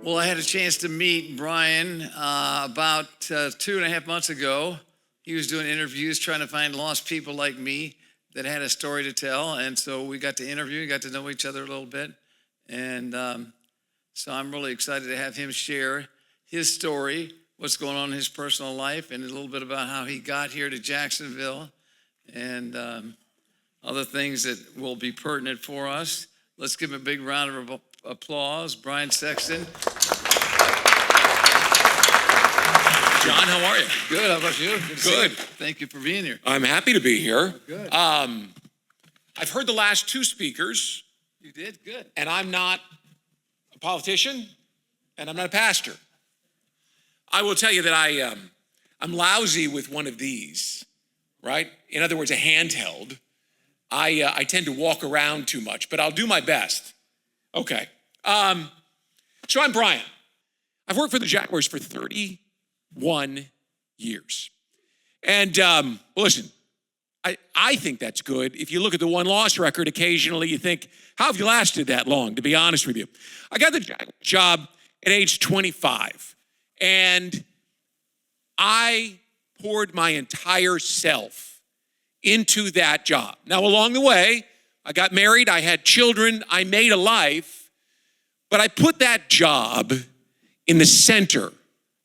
Well, I had a chance to meet Brian about 2.5 months ago. He was doing interviews trying to find lost people like me that had a story to tell. And so we got to interview, got to know each other a little bit. And so I'm really excited to have him share his story, what's going on in his personal life, and a little bit about how he got here to Jacksonville and other things that will be pertinent for us. Let's give him a big round of applause. Brian Sexton. John, how are you? Good, how about you? Good. Thank you for being here. I'm happy to be here. Good. I've heard the last two speakers. You did? Good. And I'm not a politician, and I'm not a pastor. I will tell you that I'm lousy with one of these, right? In other words, a handheld. I tend to walk around too much, but I'll do my best. Okay. So I'm Brian. I've worked for the Jaguars for 31 years. And well, listen, I think that's good. If you look at the one-loss record, occasionally you think, how have you lasted that long, to be honest with you? I got the job at age 25, and I poured my entire self into that job. Now, along the way, I got married, I had children, I made a life, but I put that job in the center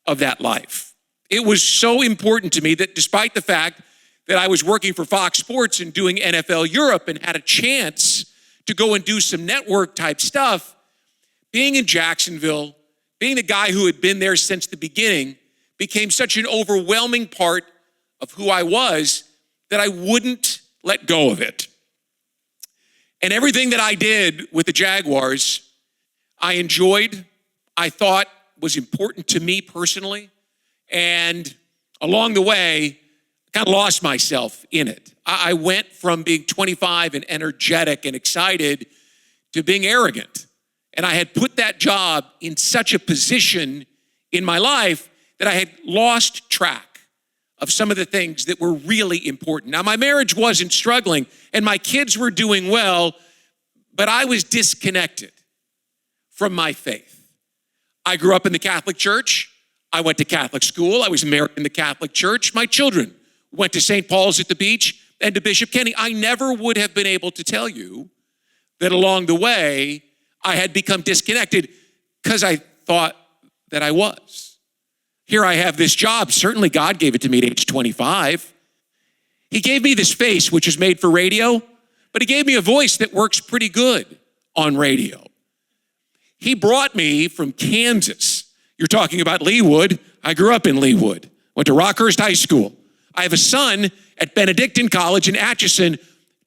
of that life. It was so important to me that despite the fact that I was working for Fox Sports and doing NFL Europe and had a chance to go and do some network type stuff, being in Jacksonville, being the guy who had been there since the beginning, became such an overwhelming part of who I was that I wouldn't let go of it. And everything that I did with the Jaguars, I enjoyed, I thought was important to me personally. And along the way, I kind of lost myself in it. I went from being 25 and energetic and excited to being arrogant. And I had put that job in such a position in my life that I had lost track of some of the things that were really important. Now, my marriage wasn't struggling and my kids were doing well, but I was disconnected from my faith. I grew up in the Catholic Church. I went to Catholic school. I was married in the Catholic Church. My children went to St. Paul's at the Beach and to Bishop Kenny. I never would have been able to tell you that along the way, I had become disconnected because I thought that I was. Here I have this job. Certainly God gave it to me at age 25. He gave me this face, which is made for radio, but he gave me a voice that works pretty good on radio. He brought me from Kansas. You're talking about Leawood. I grew up in Leawood, went to Rockhurst High School. I have a son at Benedictine College in Atchison,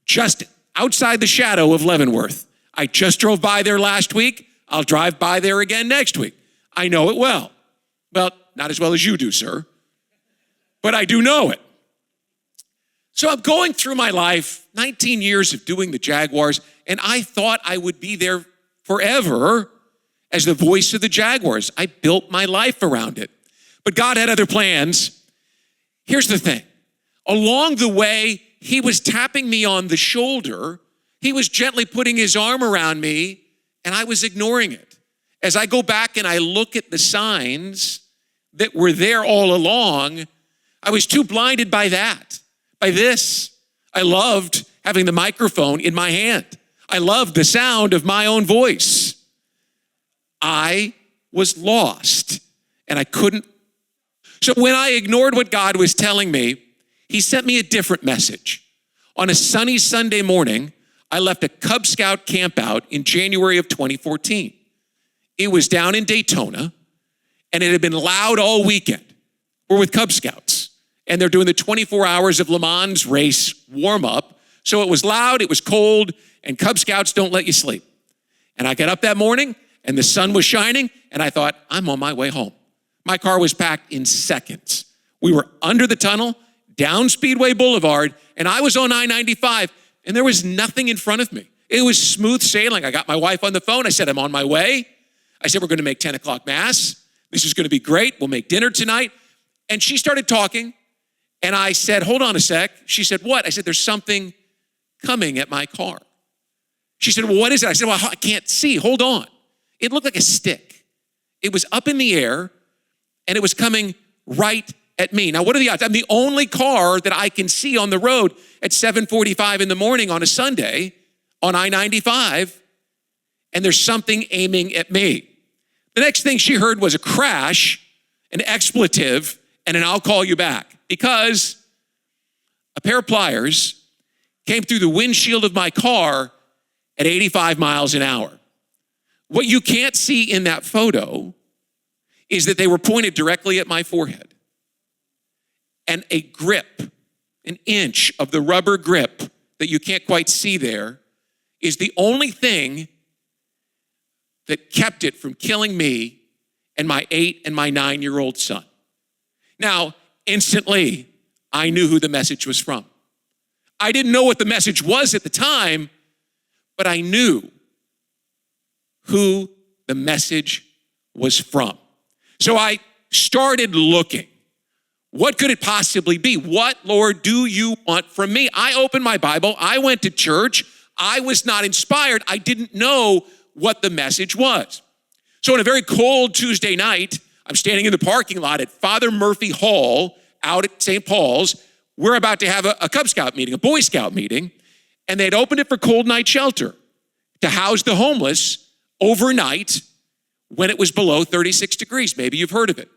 just outside the shadow of Leavenworth. I just drove by there last week. I'll drive by there again next week. I know it well. Well, not as well as you do, sir, but I do know it. So I'm going through my life, 19 years of doing the Jaguars, and I thought I would be there forever as the voice of the Jaguars. I built my life around it. But God had other plans. Here's the thing. Along the way, he was tapping me on the shoulder. He was gently putting his arm around me, and I was ignoring it. As I go back and I look at the signs that were there all along, I was too blinded by that, by this. I loved having the microphone in my hand. I loved the sound of my own voice. I was lost, and I couldn't. So when I ignored what God was telling me, he sent me a different message. On a sunny Sunday morning, I left a Cub Scout camp out in January of 2014. It was down in Daytona, and it had been loud all weekend. We're with Cub Scouts, and they're doing the 24 hours of Le Mans race warm-up. So it was loud, it was cold, and Cub Scouts don't let you sleep. And I got up that morning, and the sun was shining, and I thought, I'm on my way home. My car was packed in seconds. We were under the tunnel, down Speedway Boulevard, and I was on I-95, and there was nothing in front of me. It was smooth sailing. I got my wife on the phone. I said, I'm on my way. I said, we're going to make 10 o'clock mass. This is going to be great. We'll make dinner tonight. And she started talking, and I said, hold on a sec. She said, what? I said, there's something coming at my car. She said, well, what is it? I said, well, I can't see. Hold on. It looked like a stick. It was up in the air, and it was coming right at me. Now, what are the odds? I'm the only car that I can see on the road at 7:45 in the morning on a Sunday on I-95, and there's something aiming at me. The next thing she heard was a crash, an expletive, and an "I'll call you back," because a pair of pliers came through the windshield of my car at 85 miles an hour. What you can't see in that photo is that they were pointed directly at my forehead. And a grip, an inch of the rubber grip that you can't quite see there, is the only thing that kept it from killing me and my 8 and my 9-year-old son. Now, instantly, I knew who the message was from. I didn't know what the message was at the time, but I knew who the message was from. So I started looking. What could it possibly be? What, Lord, do you want from me? I opened my Bible. I went to church. I was not inspired. I didn't know what the message was. So on a very cold Tuesday night, I'm standing in the parking lot at Father Murphy Hall out at St. Paul's. We're about to have a Cub Scout meeting, a Boy Scout meeting, and they'd opened it for cold night shelter to house the homeless overnight when it was below 36 degrees. Maybe you've heard of it.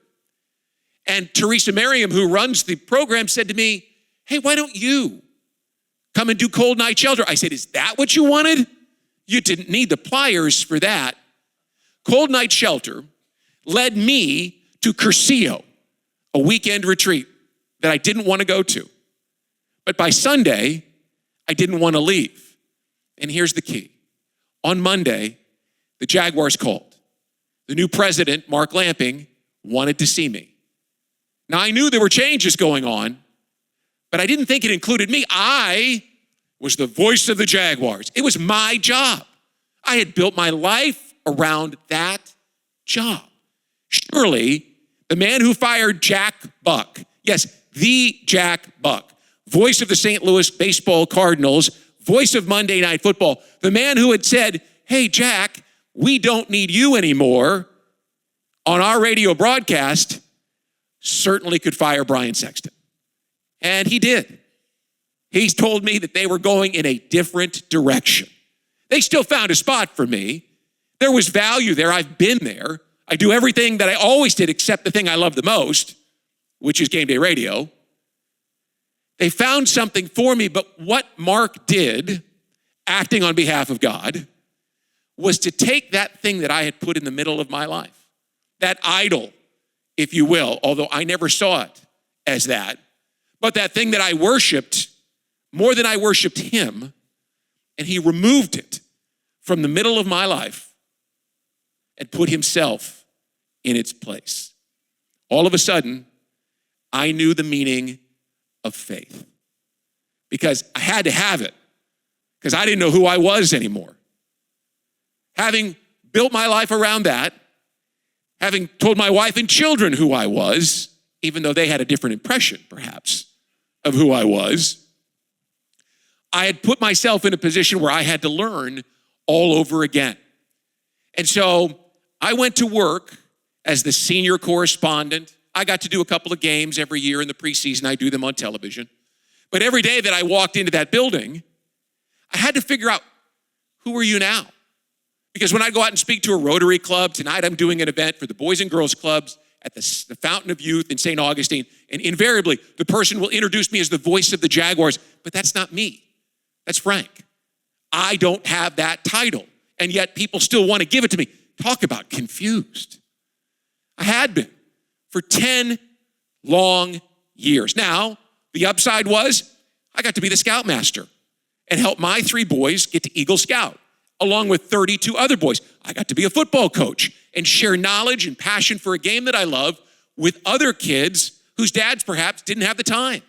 And Teresa Merriam, who runs the program, said to me, "Hey, why don't you come and do cold night shelter?" I said, "Is that what you wanted? You didn't need the pliers for that." Cold night shelter led me to Cursillo, a weekend retreat that I didn't want to go to. But by Sunday, I didn't want to leave. And here's the key. On Monday, the Jaguars called. The new president, Mark Lamping, wanted to see me. Now, I knew there were changes going on, but I didn't think it included me. I was the voice of the Jaguars. It was my job. I had built my life around that job. Surely, the man who fired Jack Buck, yes, the Jack Buck, voice of the St. Louis Baseball Cardinals, voice of Monday Night Football, the man who had said, "Hey, Jack, we don't need you anymore on our radio broadcast," certainly could fire Brian Sexton. And he did. He's told me that they were going in a different direction. They still found a spot for me. There was value there. I've been there. I do everything that I always did except the thing I love the most, which is game day radio. They found something for me, but what Mark did, acting on behalf of God, was to take that thing that I had put in the middle of my life, that idol, if you will, although I never saw it as that, but that thing that I worshiped more than I worshiped him, and he removed it from the middle of my life and put himself in its place. All of a sudden, I knew the meaning of faith because I had to have it because I didn't know who I was anymore. Having built my life around that, having told my wife and children who I was, even though they had a different impression, perhaps, of who I was, I had put myself in a position where I had to learn all over again. And so I went to work as the senior correspondent. I got to do a couple of games every year in the preseason. I do them on television. But every day that I walked into that building, I had to figure out, who are you now? Because when I go out and speak to a Rotary Club, tonight I'm doing an event for the Boys and Girls Clubs at the Fountain of Youth in St. Augustine, and invariably the person will introduce me as the voice of the Jaguars, but that's not me. That's Frank. I don't have that title, and yet people still want to give it to me. Talk about confused. I had been for 10 long years. Now, the upside was I got to be the scoutmaster and help my 3 boys get to Eagle Scout, along with 32 other boys. I got to be a football coach and share knowledge and passion for a game that I love with other kids whose dads perhaps didn't have the time.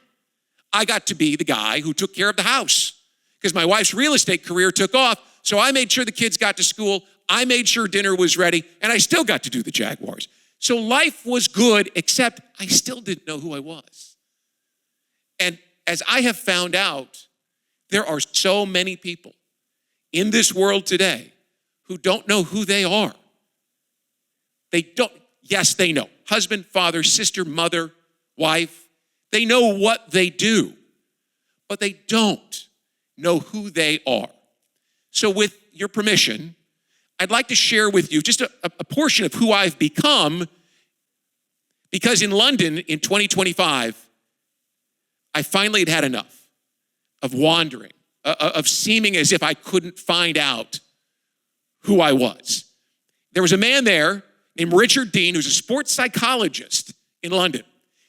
I got to be the guy who took care of the house because my wife's real estate career took off, so I made sure the kids got to school, I made sure dinner was ready, and I still got to do the Jaguars. So life was good, except I still didn't know who I was. And as I have found out, there are so many people in this world today who don't know who they are. They don't, yes, they know. Husband, father, sister, mother, wife, they know what they do, but they don't know who they are. So with your permission, I'd like to share with you just a portion of who I've become, because in London in 2025, I finally had enough of wandering, of seeming as if I couldn't find out who I was. There was a man there named Richard Dean, who's a sports psychologist in London.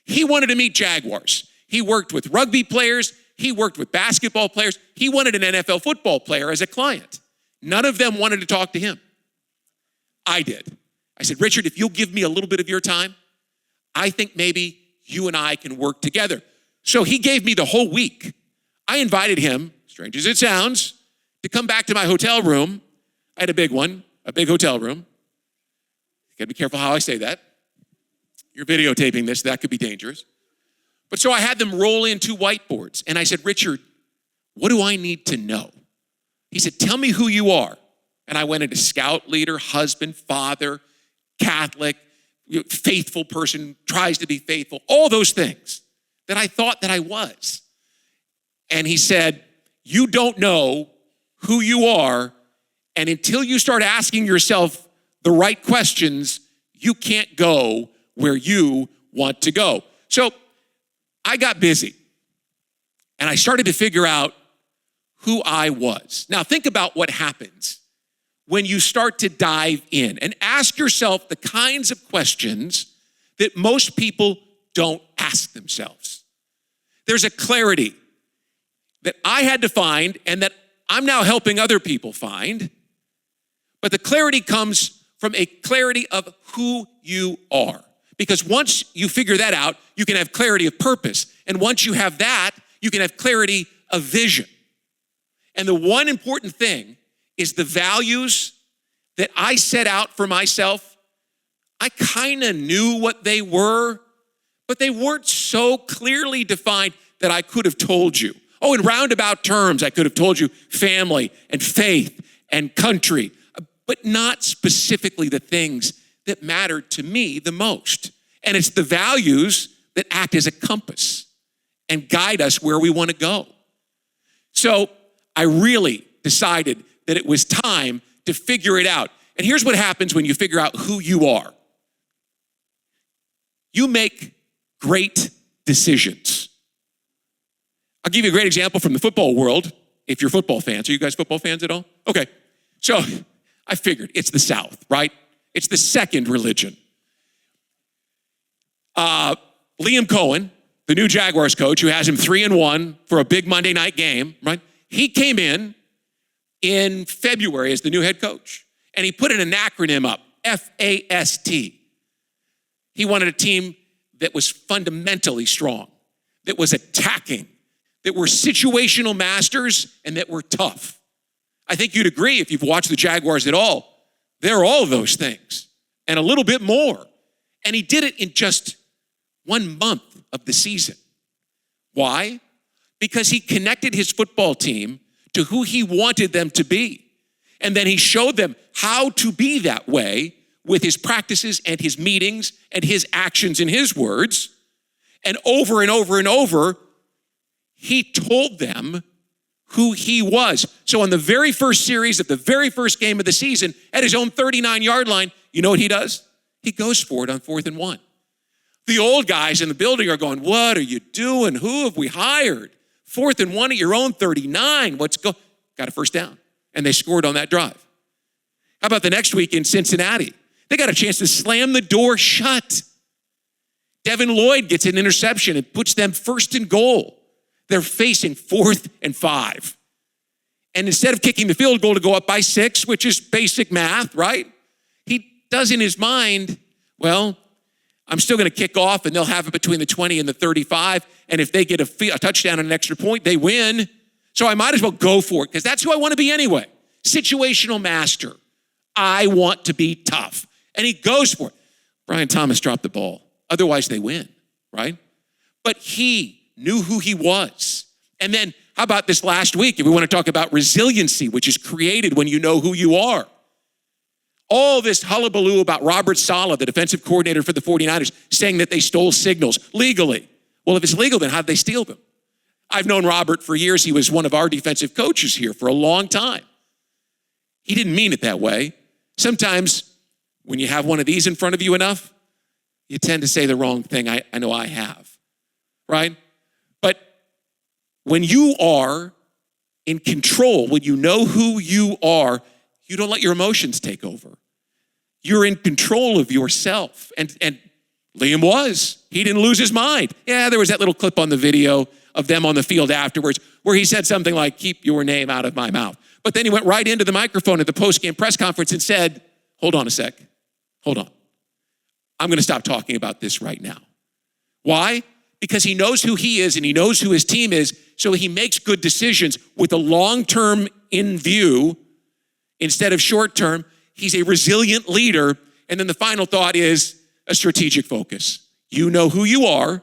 He wanted to meet Jaguars. He worked with rugby players. He worked with basketball players. He wanted an NFL football player as a client. None of them wanted to talk to him. I did. I said, Richard, if you'll give me a little bit of your time, I think maybe you and I can work together. So he gave me the whole week. I invited him, strange as it sounds, to come back to my hotel room. I had a big one, a big hotel room. You gotta be careful how I say that. You're videotaping this, that could be dangerous. But so I had them roll in 2 whiteboards, and I said, Richard, what do I need to know? He said, tell me who you are. And I went into scout leader, husband, father, Catholic, faithful person, tries to be faithful, all those things that I thought that I was. And he said, you don't know who you are, and until you start asking yourself the right questions, you can't go where you want to go. So I got busy, and I started to figure out who I was. Now think about what happens when you start to dive in and ask yourself the kinds of questions that most people don't ask themselves. There's a clarity that I had to find and that I'm now helping other people find, but the clarity comes from a clarity of who you are. Because once you figure that out, you can have clarity of purpose. And once you have that, you can have clarity of vision. And the one important thing is the values that I set out for myself. I kind of knew what they were, but they weren't so clearly defined that I could have told you. Oh, in roundabout terms, I could have told you family and faith and country, but not specifically the things that mattered to me the most. And it's the values that act as a compass and guide us where we want to go. So I really decided that it was time to figure it out. And here's what happens when you figure out who you are. You make great decisions. I'll give you a great example from the football world, if you're football fans. Are you guys football fans at all? Okay, so I figured it's the South, right? It's the second religion. Liam Cohen, the new Jaguars coach, who has him 3-1 for a big Monday night game, right? He came in February as the new head coach, and he put an acronym up, FAST. He wanted a team that was fundamentally strong, that was attacking, that were situational masters, and that were tough. I think you'd agree if you've watched the Jaguars at all, they're all of those things and a little bit more. And he did it in just 1 month of the season. Why? Because he connected his football team to who he wanted them to be. And then he showed them how to be that way with his practices and his meetings and his actions and his words. And over and over and over, he told them who he was. So on the very first series of the very first game of the season, at his own 39-yard line, you know what he does? He goes for it on 4th and 1. The old guys in the building are going, what are you doing? Who have we hired? 4th and 1 at your own 39. Got a first down. And they scored on that drive. How about the next week in Cincinnati? They got a chance to slam the door shut. Devin Lloyd gets an interception and puts them first and goal. They're facing 4th and 5. And instead of kicking the field goal to go up by 6, which is basic math, right? He does in his mind, well, I'm still going to kick off and they'll have it between the 20 and the 35. And if they get a touchdown and an extra point, they win. So I might as well go for it because that's who I want to be anyway. Situational master. I want to be tough. And he goes for it. Brian Thomas dropped the ball. Otherwise they win, right? But he knew who he was. And then how about this last week? If we want to talk about resiliency, which is created when you know who you are. all this hullabaloo about Robert Saleh, the defensive coordinator for the 49ers, saying that they stole signals legally. Well, if it's legal, then how did they steal them? I've known Robert for years. He was one of our defensive coaches here for a long time. He didn't mean it that way. Sometimes when you have one of these in front of you enough, you tend to say the wrong thing. I know I have, right? But when you are in control, when you know who you are, you don't let your emotions take over. You're in control of yourself. And Liam was. He didn't lose his mind. Yeah, there was that little clip on the video of them on the field afterwards where he said something like, "Keep your name out of my mouth." But then he went right into the microphone at the post-game press conference and said, "Hold on a sec. Hold on. I'm going to stop talking about this right now." Why? Because he knows who he is and he knows who his team is, so he makes good decisions with a long-term in view instead of short-term. He's a resilient leader. And then the final thought is a strategic focus. You know who you are.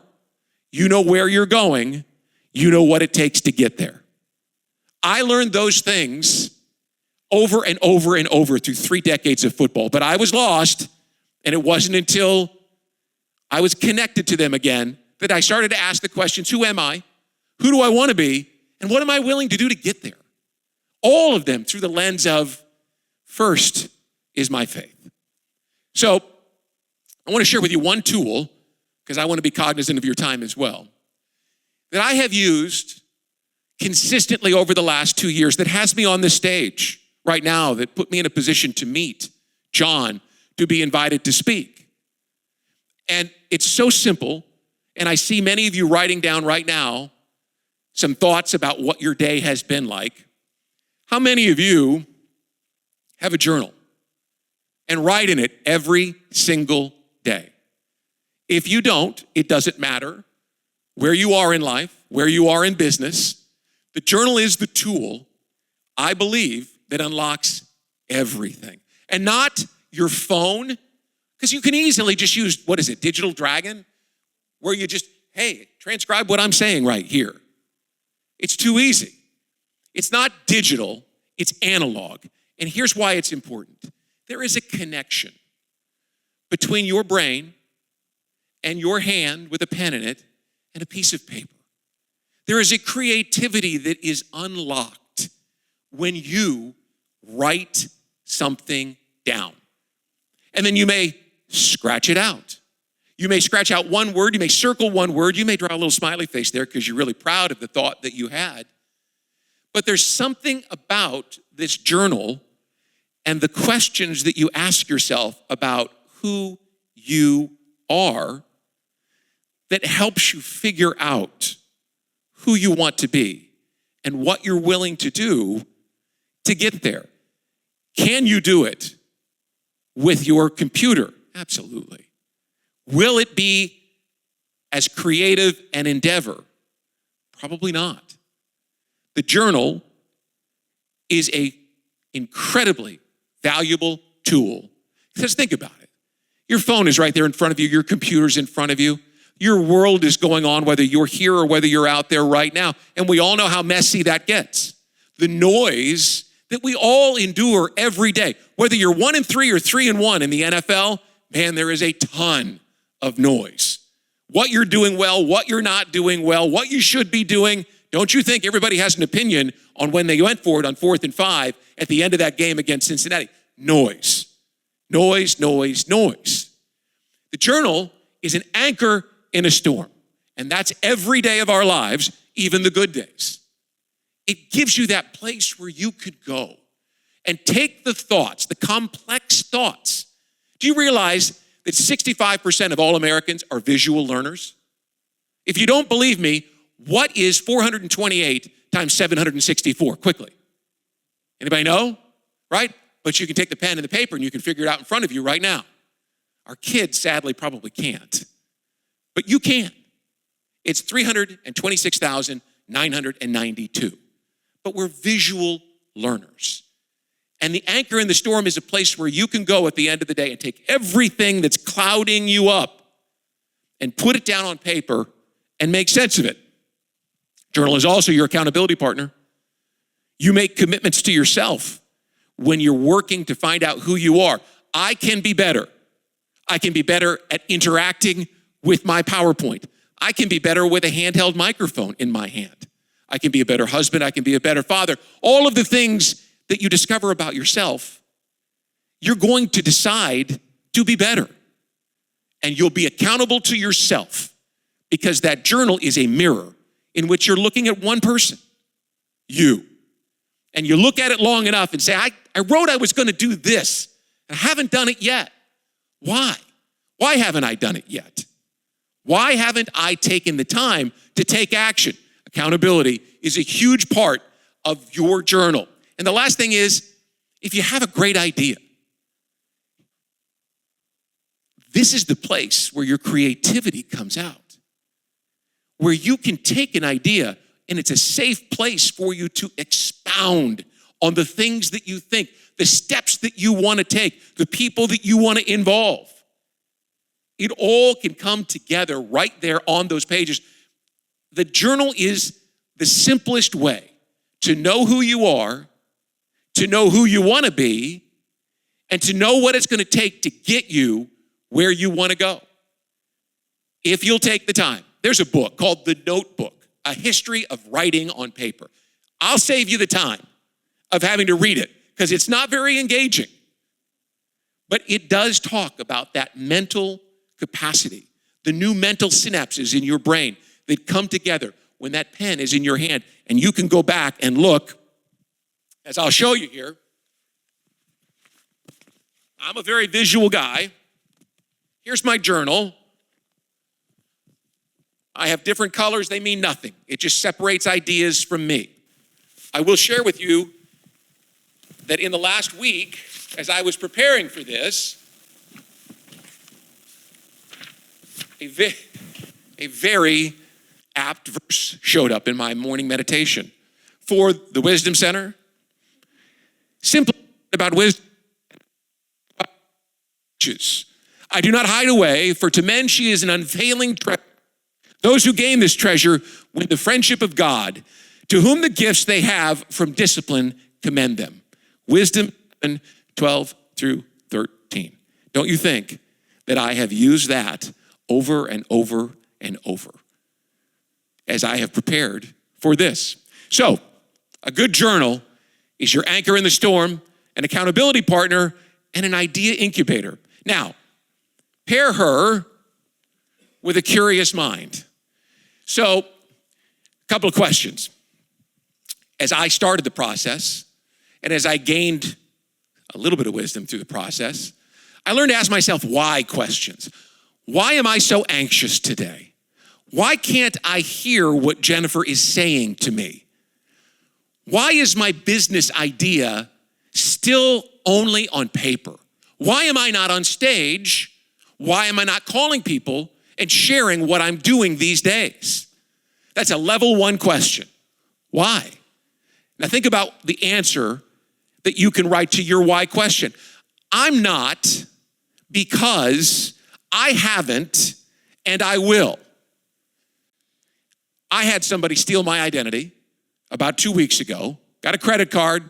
You know where you're going. You know what it takes to get there. I learned those things over and over and over through 3 decades of football, but I was lost, and it wasn't until I was connected to them again that I started to ask the questions, who am I? Who do I want to be? And what am I willing to do to get there? All of them through the lens of, first is my faith. So I want to share with you one tool, because I want to be cognizant of your time as well, that I have used consistently over the last 2 years that has me on this stage right now, that put me in a position to meet John, to be invited to speak. And it's so simple, and I see many of you writing down right now some thoughts about what your day has been like. How many of you have a journal and write in it every single day? If you don't, it doesn't matter where you are in life, where you are in business. The journal is the tool, I believe, that unlocks everything. And not your phone, because you can easily just use, Digital Dragon, where you just, hey, transcribe what I'm saying right here. It's too easy. It's not digital, it's analog. And here's why it's important. There is a connection between your brain and your hand with a pen in it and a piece of paper. There is a creativity that is unlocked when you write something down. And then you may scratch it out. You may scratch out one word, you may circle one word, you may draw a little smiley face there because you're really proud of the thought that you had. But there's something about this journal and the questions that you ask yourself about who you are that helps you figure out who you want to be and what you're willing to do to get there. Can you do it with your computer? Absolutely. Will it be as creative an endeavor? Probably not. The journal is an incredibly valuable tool. Because think about it. Your phone is right there in front of you. Your computer's in front of you. Your world is going on, whether you're here or whether you're out there right now. And we all know how messy that gets. The noise that we all endure every day, whether you're 1-3 or 3-1 in the NFL, man, there is a ton of noise. What you're doing well, what you're not doing well, what you should be doing. Don't you think everybody has an opinion on when they went for it on 4th and 5 at the end of that game against Cincinnati? Noise, noise, noise, noise. The journal is an anchor in a storm, and that's every day of our lives, even the good days. It gives you that place where you could go and take the thoughts, the complex thoughts. Do you realize that 65% of all Americans are visual learners? If you don't believe me, what is 428 times 764? Quickly. Anybody know? Right? But you can take the pen and the paper and you can figure it out in front of you right now. Our kids, sadly, probably can't. But you can. It's 326,992. But we're visual learners. And the anchor in the storm is a place where you can go at the end of the day and take everything that's clouding you up and put it down on paper and make sense of it. Journal is also your accountability partner. You make commitments to yourself when you're working to find out who you are. I can be better. I can be better at interacting with my PowerPoint. I can be better with a handheld microphone in my hand. I can be a better husband. I can be a better father. All of the things that you discover about yourself, you're going to decide to be better. And you'll be accountable to yourself because that journal is a mirror in which you're looking at one person, you. And you look at it long enough and say, I wrote I was going to do this, and I haven't done it yet. Why? Why haven't I done it yet? Why haven't I taken the time to take action? Accountability is a huge part of your journal. And the last thing is, if you have a great idea, this is the place where your creativity comes out, where you can take an idea and it's a safe place for you to expound on the things that you think, the steps that you want to take, the people that you want to involve. It all can come together right there on those pages. The journal is the simplest way to know who you are, to know who you want to be, and to know what it's going to take to get you where you want to go. If you'll take the time. There's a book called The Notebook, A History of Writing on Paper. I'll save you the time of having to read it because it's not very engaging. But it does talk about that mental capacity, the new mental synapses in your brain that come together when that pen is in your hand and you can go back and look, as I'll show you here. I'm a very visual guy. Here's my journal. I have different colors, they mean nothing. It just separates ideas from me. I will share with you that in the last week, as I was preparing for this, a very apt verse showed up in my morning meditation for the Wisdom Center. Simply about wisdom. I do not hide away, for to men she is an unfailing treasure. Those who gain this treasure win the friendship of God, to whom the gifts they have from discipline commend them. Wisdom 12 through 13. Don't you think that I have used that over and over and over as I have prepared for this? So, a good journal is your anchor in the storm, an accountability partner, and an idea incubator. Now, pair her with a curious mind. So, a couple of questions. As I started the process, and as I gained a little bit of wisdom through the process, I learned to ask myself why questions. Why am I so anxious today? Why can't I hear what Jennifer is saying to me? Why is my business idea still only on paper? Why am I not on stage? Why am I not calling people and sharing what I'm doing these days? That's a level 1 question. Why? Now think about the answer that you can write to your why question. I'm not because I haven't and I will. I had somebody steal my identity about 2 weeks ago, got a credit card,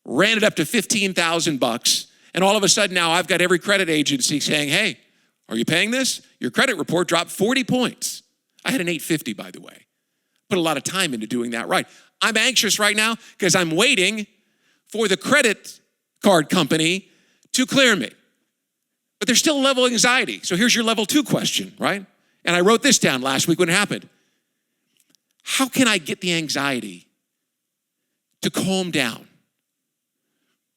ran it up to $15,000, and all of a sudden now I've got every credit agency saying, hey, are you paying this? Your credit report dropped 40 points. I had an 850, by the way. Put a lot of time into doing that right. I'm anxious right now because I'm waiting for the credit card company to clear me. But there's still a level of anxiety. So here's your level 2 question, right? And I wrote this down last week when it happened. How can I get the anxiety to calm down?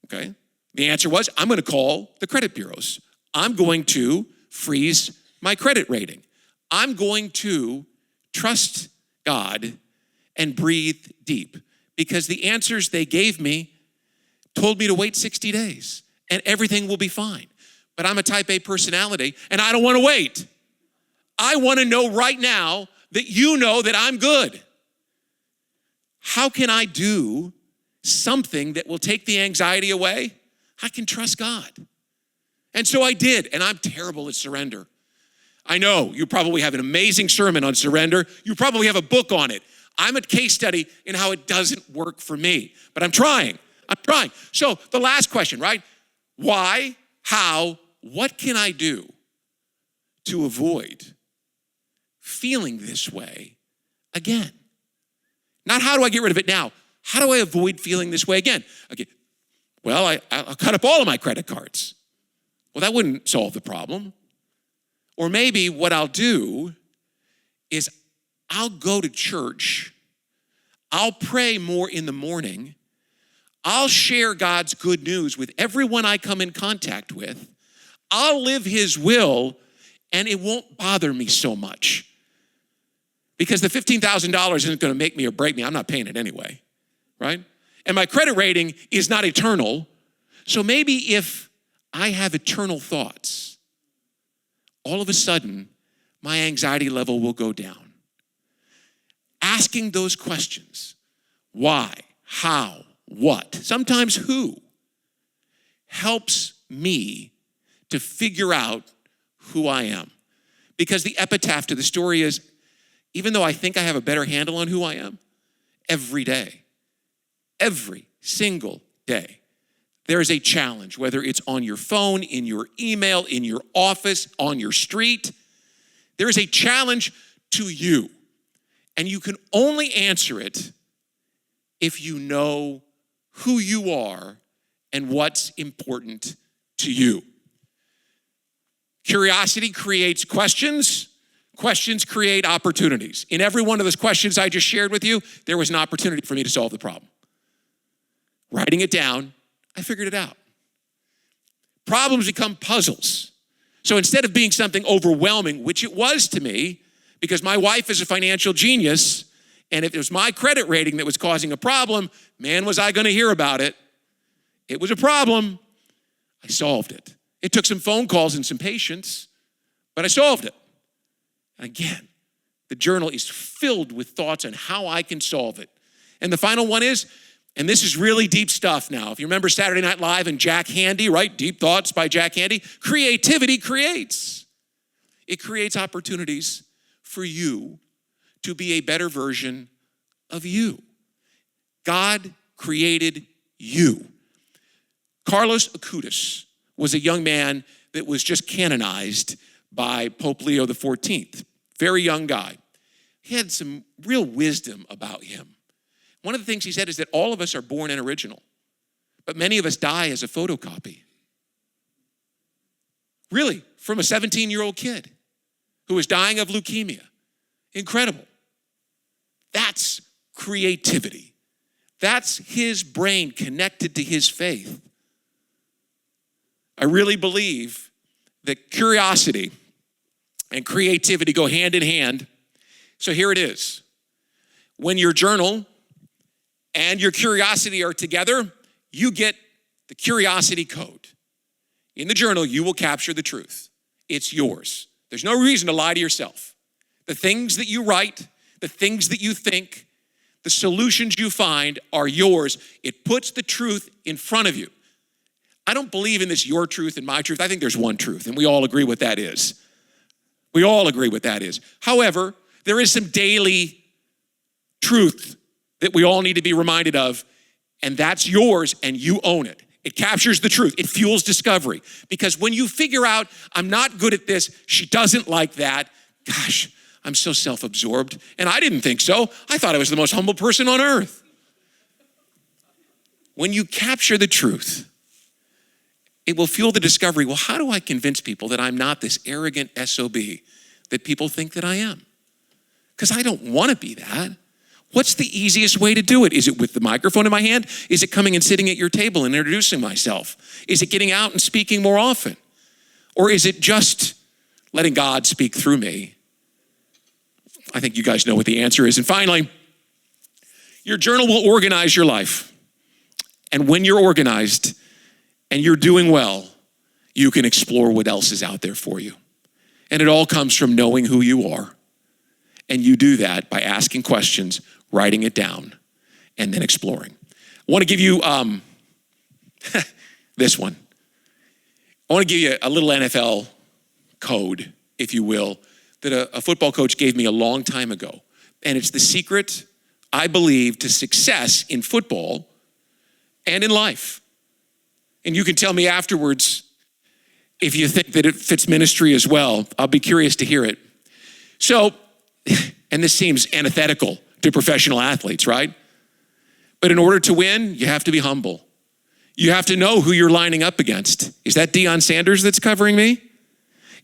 Okay. The answer was, I'm going to call the credit bureaus. I'm going to freeze my credit rating. I'm going to trust God and breathe deep because the answers they gave me told me to wait 60 days and everything will be fine. But I'm a type A personality and I don't want to wait. I want to know right now that you know that I'm good. How can I do something that will take the anxiety away? I can trust God. And so I did, and I'm terrible at surrender. I know you probably have an amazing sermon on surrender. You probably have a book on it. I'm a case study in how it doesn't work for me, but I'm trying. So the last question, right? Why? what can I do to avoid feeling this way again? Not how do I get rid of it now? How do I avoid feeling this way again? Okay. Well, I'll cut up all of my credit cards. Well, that wouldn't solve the problem. Or maybe what I'll do is I'll go to church. I'll pray more in the morning. I'll share God's good news with everyone I come in contact with. I'll live his will, and it won't bother me so much. Because the $15,000 isn't going to make me or break me. I'm not paying it anyway, right? And my credit rating is not eternal. So maybe if I have eternal thoughts, all of a sudden, my anxiety level will go down. Asking those questions, why, how, what, sometimes who, helps me to figure out who I am. Because the epitaph to the story is, even though I think I have a better handle on who I am, every day, every single day, there is a challenge, whether it's on your phone, in your email, in your office, on your street. There is a challenge to you. And you can only answer it if you know who you are and what's important to you. Curiosity creates questions. Questions create opportunities. In every one of those questions I just shared with you, there was an opportunity for me to solve the problem. Writing it down, I figured it out. Problems become puzzles. So instead of being something overwhelming, which it was to me, because my wife is a financial genius, and if it was my credit rating that was causing a problem, man, was I going to hear about it. It was a problem. I solved it. It took some phone calls and some patience, but I solved it. And again, the journal is filled with thoughts on how I can solve it. And the final one is, and this is really deep stuff now. If you remember Saturday Night Live and Jack Handy, right? Deep Thoughts by Jack Handy. Creativity creates. It creates opportunities for you to be a better version of you. God created you. Carlos Acutis was a young man that was just canonized by Pope Leo XIV. Very young guy. He had some real wisdom about him. One of the things he said is that all of us are born an original, but many of us die as a photocopy. Really, from a 17-year-old kid who was dying of leukemia. Incredible. That's creativity. That's his brain connected to his faith. I really believe that curiosity and creativity go hand in hand. So here it is. When your journal and your curiosity are together, you get the curiosity code. In the journal, you will capture the truth. It's yours. There's no reason to lie to yourself. The things that you write, the things that you think, the solutions you find are yours. It puts the truth in front of you. I don't believe in this your truth and my truth. I think there's one truth, and we all agree what that is. We all agree what that is. However, there is some daily truth that we all need to be reminded of, and that's yours, and you own it. It captures the truth. It fuels discovery. Because when you figure out, I'm not good at this, she doesn't like that, gosh, I'm so self-absorbed. And I didn't think so. I thought I was the most humble person on earth. When you capture the truth, it will fuel the discovery, well, how do I convince people that I'm not this arrogant SOB that people think that I am? Because I don't want to be that. What's the easiest way to do it? Is it with the microphone in my hand? Is it coming and sitting at your table and introducing myself? Is it getting out and speaking more often? Or is it just letting God speak through me? I think you guys know what the answer is. And finally, your journal will organize your life. And when you're organized and you're doing well, you can explore what else is out there for you. And it all comes from knowing who you are. And you do that by asking questions, writing it down, and then exploring. I want to give you this one. I want to give you a little NFL code, if you will, that a football coach gave me a long time ago. And it's the secret, I believe, to success in football and in life. And you can tell me afterwards if you think that it fits ministry as well, I'll be curious to hear it. So, and this seems antithetical to professional athletes, right? But in order to win, you have to be humble. You have to know who you're lining up against. Is that Deion Sanders that's covering me?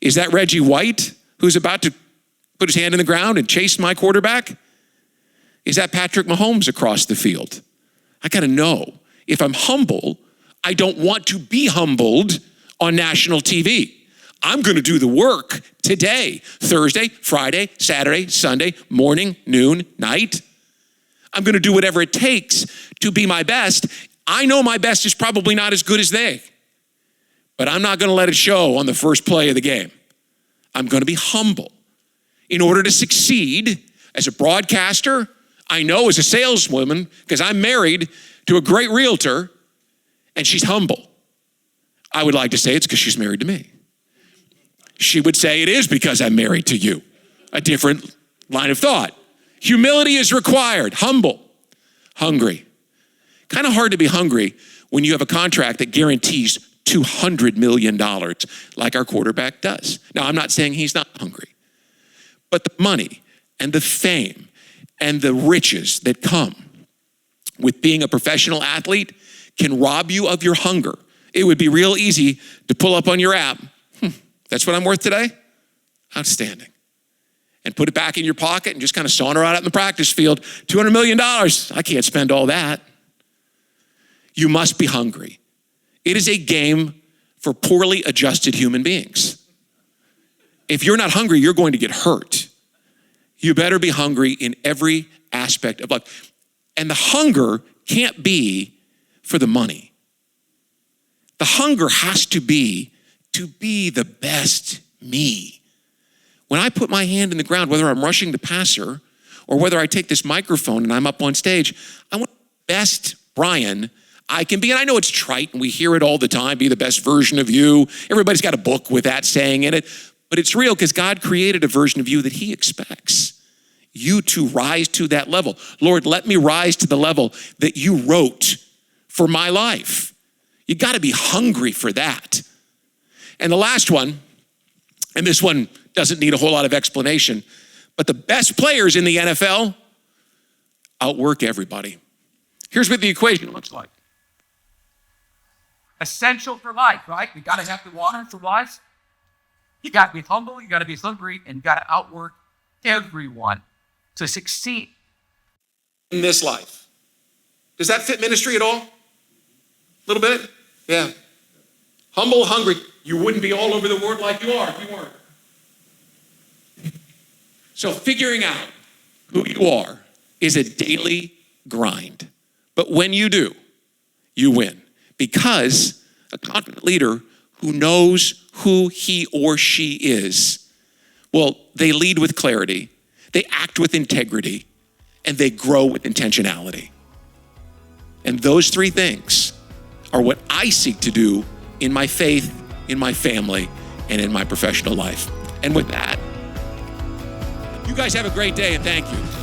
Is that Reggie White who's about to put his hand in the ground and chase my quarterback? Is that Patrick Mahomes across the field? I gotta know. If I'm humble, I don't want to be humbled on national TV. I'm gonna do the work today, Thursday, Friday, Saturday, Sunday, morning, noon, night. I'm gonna do whatever it takes to be my best. I know my best is probably not as good as they, but I'm not gonna let it show on the first play of the game. I'm gonna be humble. In order to succeed as a broadcaster, I know as a saleswoman, because I'm married to a great realtor, and she's humble. I would like to say it's because she's married to me. She would say it is because I'm married to you. A different line of thought. Humility is required. Humble. Hungry. Kind of hard to be hungry when you have a contract that guarantees $200 million like our quarterback does. Now, I'm not saying he's not hungry, but the money and the fame and the riches that come with being a professional athlete can rob you of your hunger. It would be real easy to pull up on your app, that's what I'm worth today? Outstanding. And put it back in your pocket and just kind of saunter out in the practice field. $200 million, I can't spend all that. You must be hungry. It is a game for poorly adjusted human beings. If you're not hungry, you're going to get hurt. You better be hungry in every aspect of life. And the hunger can't be for the money. The hunger has to be the best me. When I put my hand in the ground, whether I'm rushing the passer or whether I take this microphone and I'm up on stage, I want the best Brian I can be. And I know it's trite and we hear it all the time, be the best version of you. Everybody's got a book with that saying in it, but it's real because God created a version of you that he expects you to rise to that level. Lord, let me rise to the level that you wrote for my life. You got to be hungry for that. And the last one, and this one doesn't need a whole lot of explanation, but the best players in the NFL outwork everybody. Here's what the equation looks like. Essential for life, right? We got to have the water for life. You got to be humble, you got to be hungry, and you got to outwork everyone to succeed in this life. Does that fit ministry at all? A little bit? Yeah. Humble, hungry. You wouldn't be all over the world like you are if you weren't. So figuring out who you are is a daily grind. But when you do, you win. Because a confident leader who knows who he or she is, well, they lead with clarity, they act with integrity, and they grow with intentionality. And those three things are what I seek to do in my faith, in my family, and in my professional life. And with that, you guys have a great day and thank you.